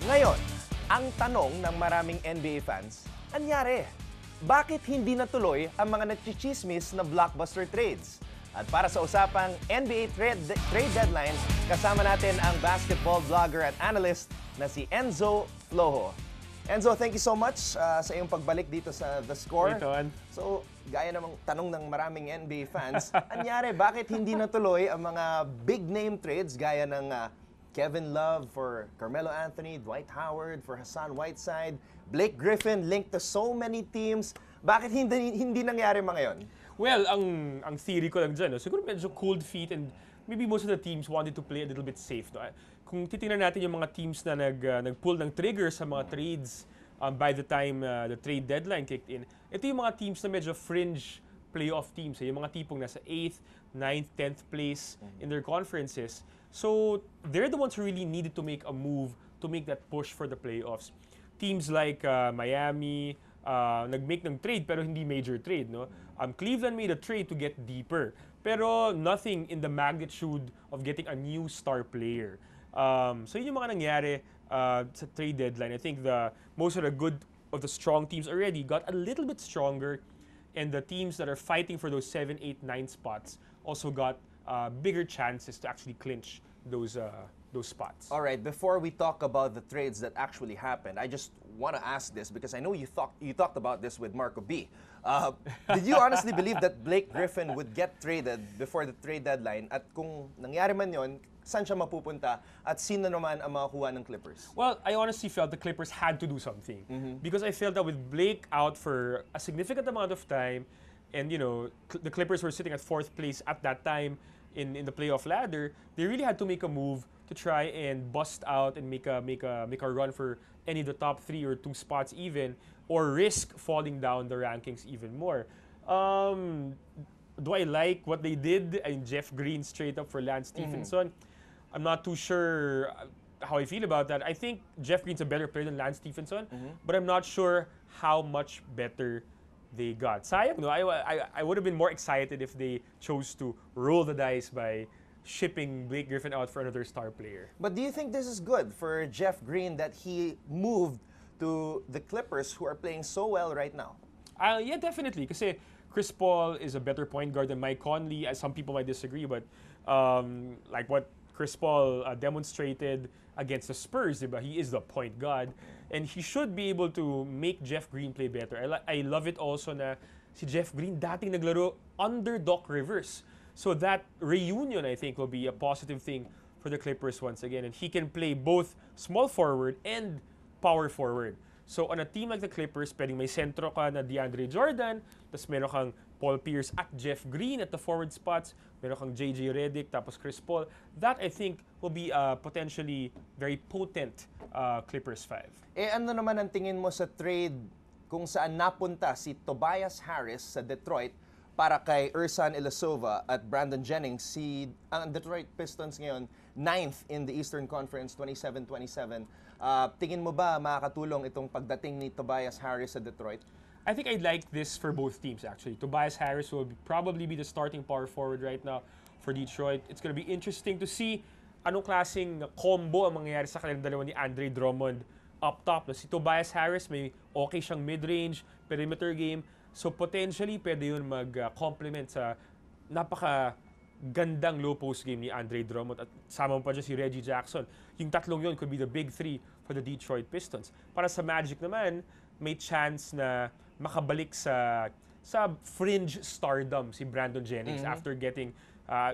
Ngayon, ang tanong ng maraming NBA fans, anyari? Bakit hindi natuloy ang mga nagchichismis na blockbuster trades? At para sa usapang NBA trade deadline, kasama natin ang basketball blogger at analyst na si Enzo Flojo. Enzo, thank you so much sa iyong pagbalik dito sa The Score. So, gaya namang tanong ng maraming NBA fans, anyari, bakit hindi natuloy ang mga big name trades gaya ng Kevin Love for Carmelo Anthony, Dwight Howard for Hassan Whiteside, Blake Griffin linked to so many teams. Bakit hindi nangyari mga yon? Well, ang theory ko lang dyan, siguro medyo cold feet and maybe most of the teams wanted to play a little bit safe. No? Kung titingnan natin yung mga teams na nag-pull ng trigger sa mga trades by the time the trade deadline kicked in, ito yung mga teams na medyo fringe playoff teams. Yung mga tipong nasa 8th, 9th, 10th place in their conferences. So, they're the ones who really needed to make a move to make that push for the playoffs. Teams like Miami, nag-make ng trade pero hindi major trade. No? Cleveland made a trade to get deeper. Pero nothing in the magnitude of getting a new star player. So, yun yung mga nangyari sa trade deadline. I think most of the strong teams already got a little bit stronger. And the teams that are fighting for those 7, 8, 9 spots also got bigger chances to actually clinch those spots. All right, before we talk about the trades that actually happened, I just want to ask this because I know you talked about this with Marco B. Did you honestly believe that Blake Griffin would get traded before the trade deadline? At kung nangyari man yon, saan siya mapupunta at sino naman ang makakuha ng Clippers? Well, I honestly felt the Clippers had to do something because I felt that with Blake out for a significant amount of time, and the Clippers were sitting at 4th place at that time in the playoff ladder, they really had to make a move to try and bust out and make a run for any of the top 3 or 2 spots even, or risk falling down the rankings even more. Do I like what they did? And Jeff Green straight up for Lance Stephenson. I'm not too sure how I feel about that. I think Jeff Green's a better player than Lance Stephenson, but I'm not sure how much better they got. Sayang, no? I would have been more excited if they chose to roll the dice by shipping Blake Griffin out for another star player. But do you think this is good for Jeff Green that he moved to the Clippers who are playing so well right now? Yeah, definitely. Kasi Chris Paul is a better point guard than Mike Conley. Some people might disagree, but like what Chris Paul demonstrated against the Spurs, diba? He is the point guard. And he should be able to make Jeff Green play better. I love it also na si Jeff Green dating naglaro under Doc Rivers. So that reunion, I think, will be a positive thing for the Clippers once again. And he can play both small forward and power forward. So on a team like the Clippers, pwedeng may sentro ka na DeAndre Jordan, tapos meron kang Paul Pierce at Jeff Green at the forward spots, meron kang JJ Redick, tapos Chris Paul. That, I think, will be a potentially very potent Clippers 5. Ano naman ang tingin mo sa trade kung saan napunta si Tobias Harris sa Detroit para kay Ersan Ilyasova at Brandon Jennings? Ang Detroit Pistons ngayon, 9th in the Eastern Conference, 27-27. Tingin mo ba makakatulong itong pagdating ni Tobias Harris sa Detroit? I think I'd like this for both teams, actually. Tobias Harris will probably be the starting power forward right now for Detroit. It's going to be interesting to see anong klaseng combo ang mangyayari sa kanilang dalawa ni Andre Drummond up top. Si Tobias Harris, may okay siyang mid-range, perimeter game. So potentially, pwede yun mag-complement sa napaka-gandang low post game ni Andre Drummond. At sama mo pa dyan si Reggie Jackson. Yung tatlong yun could be the big 3 for the Detroit Pistons. Para sa Magic naman, may chance na makabalik sa fringe stardom si Brandon Jennings after getting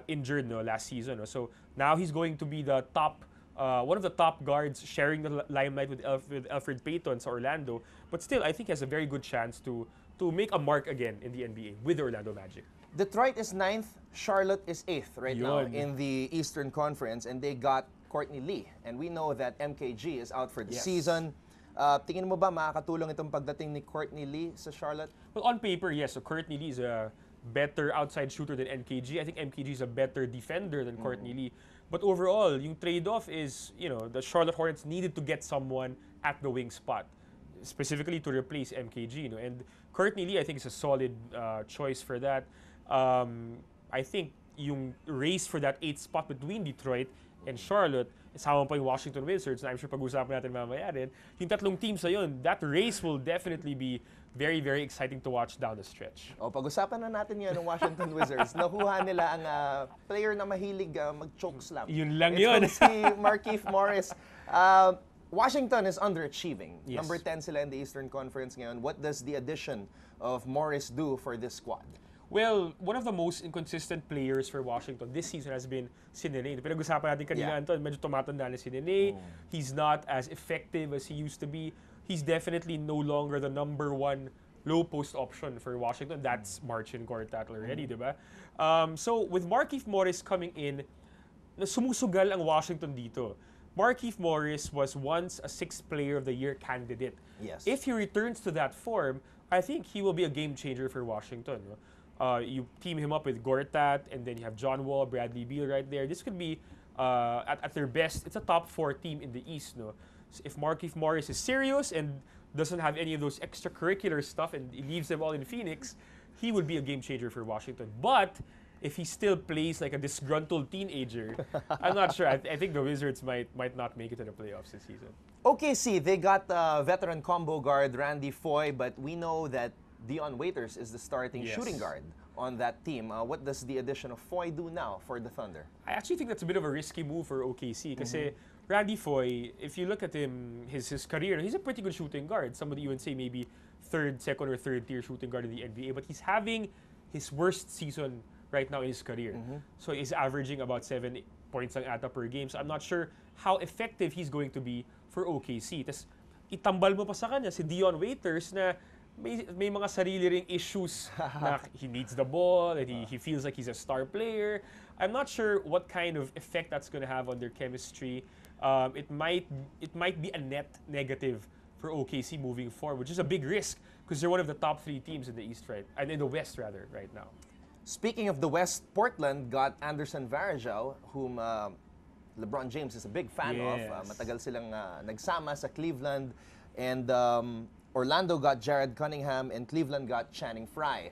injured last season. So now he's going to be the top, one of the top guards sharing the limelight with Elfrid Payton sa Orlando. But still, I think he has a very good chance to make a mark again in the NBA with the Orlando Magic. Detroit is 9th, Charlotte is 8th right now in the Eastern Conference, and they got Courtney Lee. And we know that MKG is out for the season. Tingin mo ba makakatulong itong pagdating ni Courtney Lee sa Charlotte? Well, on paper, yes. So Courtney Lee is a better outside shooter than MKG. I think MKG is a better defender than Courtney Lee. But overall, yung trade-off is, the Charlotte Hornets needed to get someone at the wing spot, specifically to replace MKG. And Courtney Lee, I think, is a solid choice for that. I think yung race for that 8th spot between Detroit and Charlotte isama pa yung Washington Wizards, na I'm sure pag-usapan natin mamaya rin, yung tatlong teams na yun, that race will definitely be very, very exciting to watch down the stretch. Pag-usapan na natin yan ng Washington Wizards. Nakuha nila ang player na mahilig mag-choke slam. Yun lang yun. Si Markieff Morris. Washington is underachieving. Yes. Number 10 sila in the Eastern Conference ngayon. What does the addition of Morris do for this squad? Well, one of the most inconsistent players for Washington this season has been si Nene. Pinag-usapan natin kanina, Anton, medyo tumatanda na si Nene. He's not as effective as he used to be. He's definitely no longer the number one low post option for Washington. That's Marcin Gortat already, di ba? So, with Markieff Morris coming in, sumusugal ang Washington dito. Markieff Morris was once a 6th Player of the Year candidate. Yes. If he returns to that form, I think he will be a game changer for Washington. No? You team him up with Gortat, and then you have John Wall, Bradley Beal right there. This could be, at their best, it's a top 4 team in the East. No? So if Markieff Morris is serious and doesn't have any of those extracurricular stuff and he leaves them all in Phoenix, he would be a game changer for Washington. But if he still plays like a disgruntled teenager, I'm not sure. I think the Wizards might not make it to the playoffs this season. OKC, they got veteran combo guard Randy Foy, but we know that Dion Waiters is the starting shooting guard on that team. What does the addition of Foy do now for the Thunder? I actually think that's a bit of a risky move for OKC kasi Randy Foy, if you look at him, his career, he's a pretty good shooting guard. Somebody you would say maybe second or third tier shooting guard in the NBA, but he's having his worst season right now in his career. So he's averaging about 7 points lang ata per game. So I'm not sure how effective he's going to be for OKC. Tas itambal mo pa sa kanya si Dion Waiters na may mga sarili ring issues na he needs the ball and he feels like he's a star player. I'm not sure what kind of effect that's going to have on their chemistry. It might be a net negative for OKC moving forward, which is a big risk because they're one of the top 3 teams in the East and in the West rather right now. Speaking of the West, Portland got Anderson Varejao, whom LeBron James is a big fan of. Matagal silang nagsama sa Cleveland, and Orlando got Jared Cunningham, and Cleveland got Channing Frye.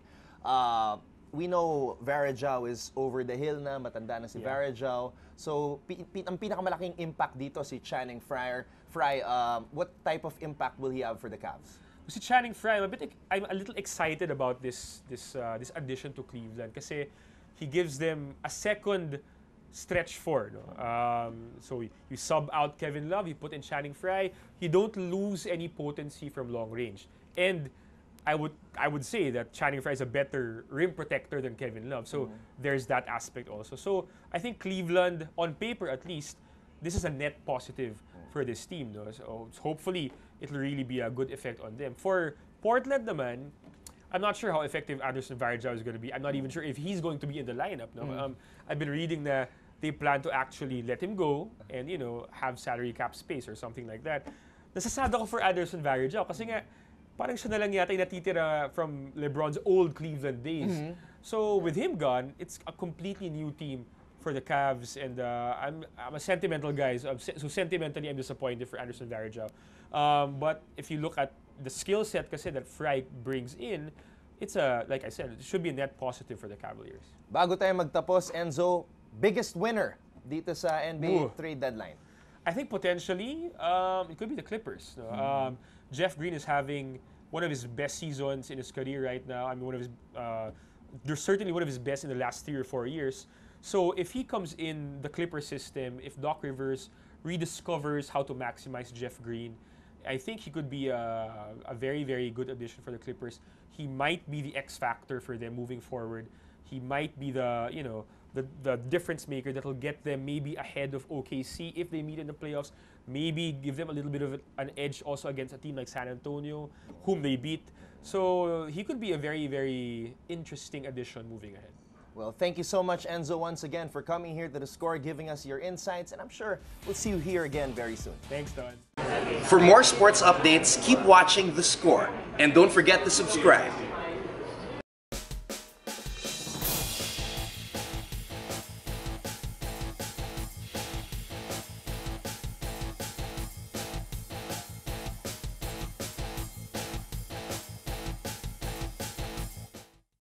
We know Varejao is over the hill na, matanda na si Varejao. So, ang pinakamalaking impact dito si Channing Frye. What type of impact will he have for the Cavs? Si Channing Frye, I'm a little excited about this addition to Cleveland kasi he gives them a second stretch 4. No? So you sub out Kevin Love, you put in Channing Frye, you don't lose any potency from long range. And I would say that Channing Frye is a better rim protector than Kevin Love. So there's that aspect also. So I think Cleveland, on paper at least, this is a net positive for this team. No? So hopefully it'll really be a good effect on them. For Portland naman, I'm not sure how effective Anderson Varejao is going to be. I'm not even sure if he's going to be in the lineup. No? I've been reading that they plan to actually let him go and, have salary cap space or something like that. Nasasada ko for Anderson Varejao kasi nga, parang siya na lang yata yung natitira from LeBron's old Cleveland days. So with him gone, it's a completely new team for the Cavs, and I'm a sentimental guy, so sentimentally I'm disappointed for Anderson Varejao. But if you look at the skill set kasi that Frye brings in, it's like I said, it should be a net positive for the Cavaliers. Bago tayo magtapos, Enzo, biggest winner dito sa NBA trade deadline? I think potentially it could be the Clippers. No? Jeff Green is having one of his best seasons in his career right now. I mean, there's certainly one of his best in the last 3 or 4 years. So if he comes in the Clipper system, if Doc Rivers rediscovers how to maximize Jeff Green, I think he could be a very, very good addition for the Clippers. He might be the X factor for them moving forward. He might be the difference maker that will get them maybe ahead of OKC if they meet in the playoffs. Maybe give them a little bit of an edge also against a team like San Antonio, whom they beat. So he could be a very, very interesting addition moving ahead. Well, thank you so much, Enzo, once again for coming here to The Score, giving us your insights, and I'm sure we'll see you here again very soon. Thanks, Don. For more sports updates, keep watching The Score, and don't forget to subscribe.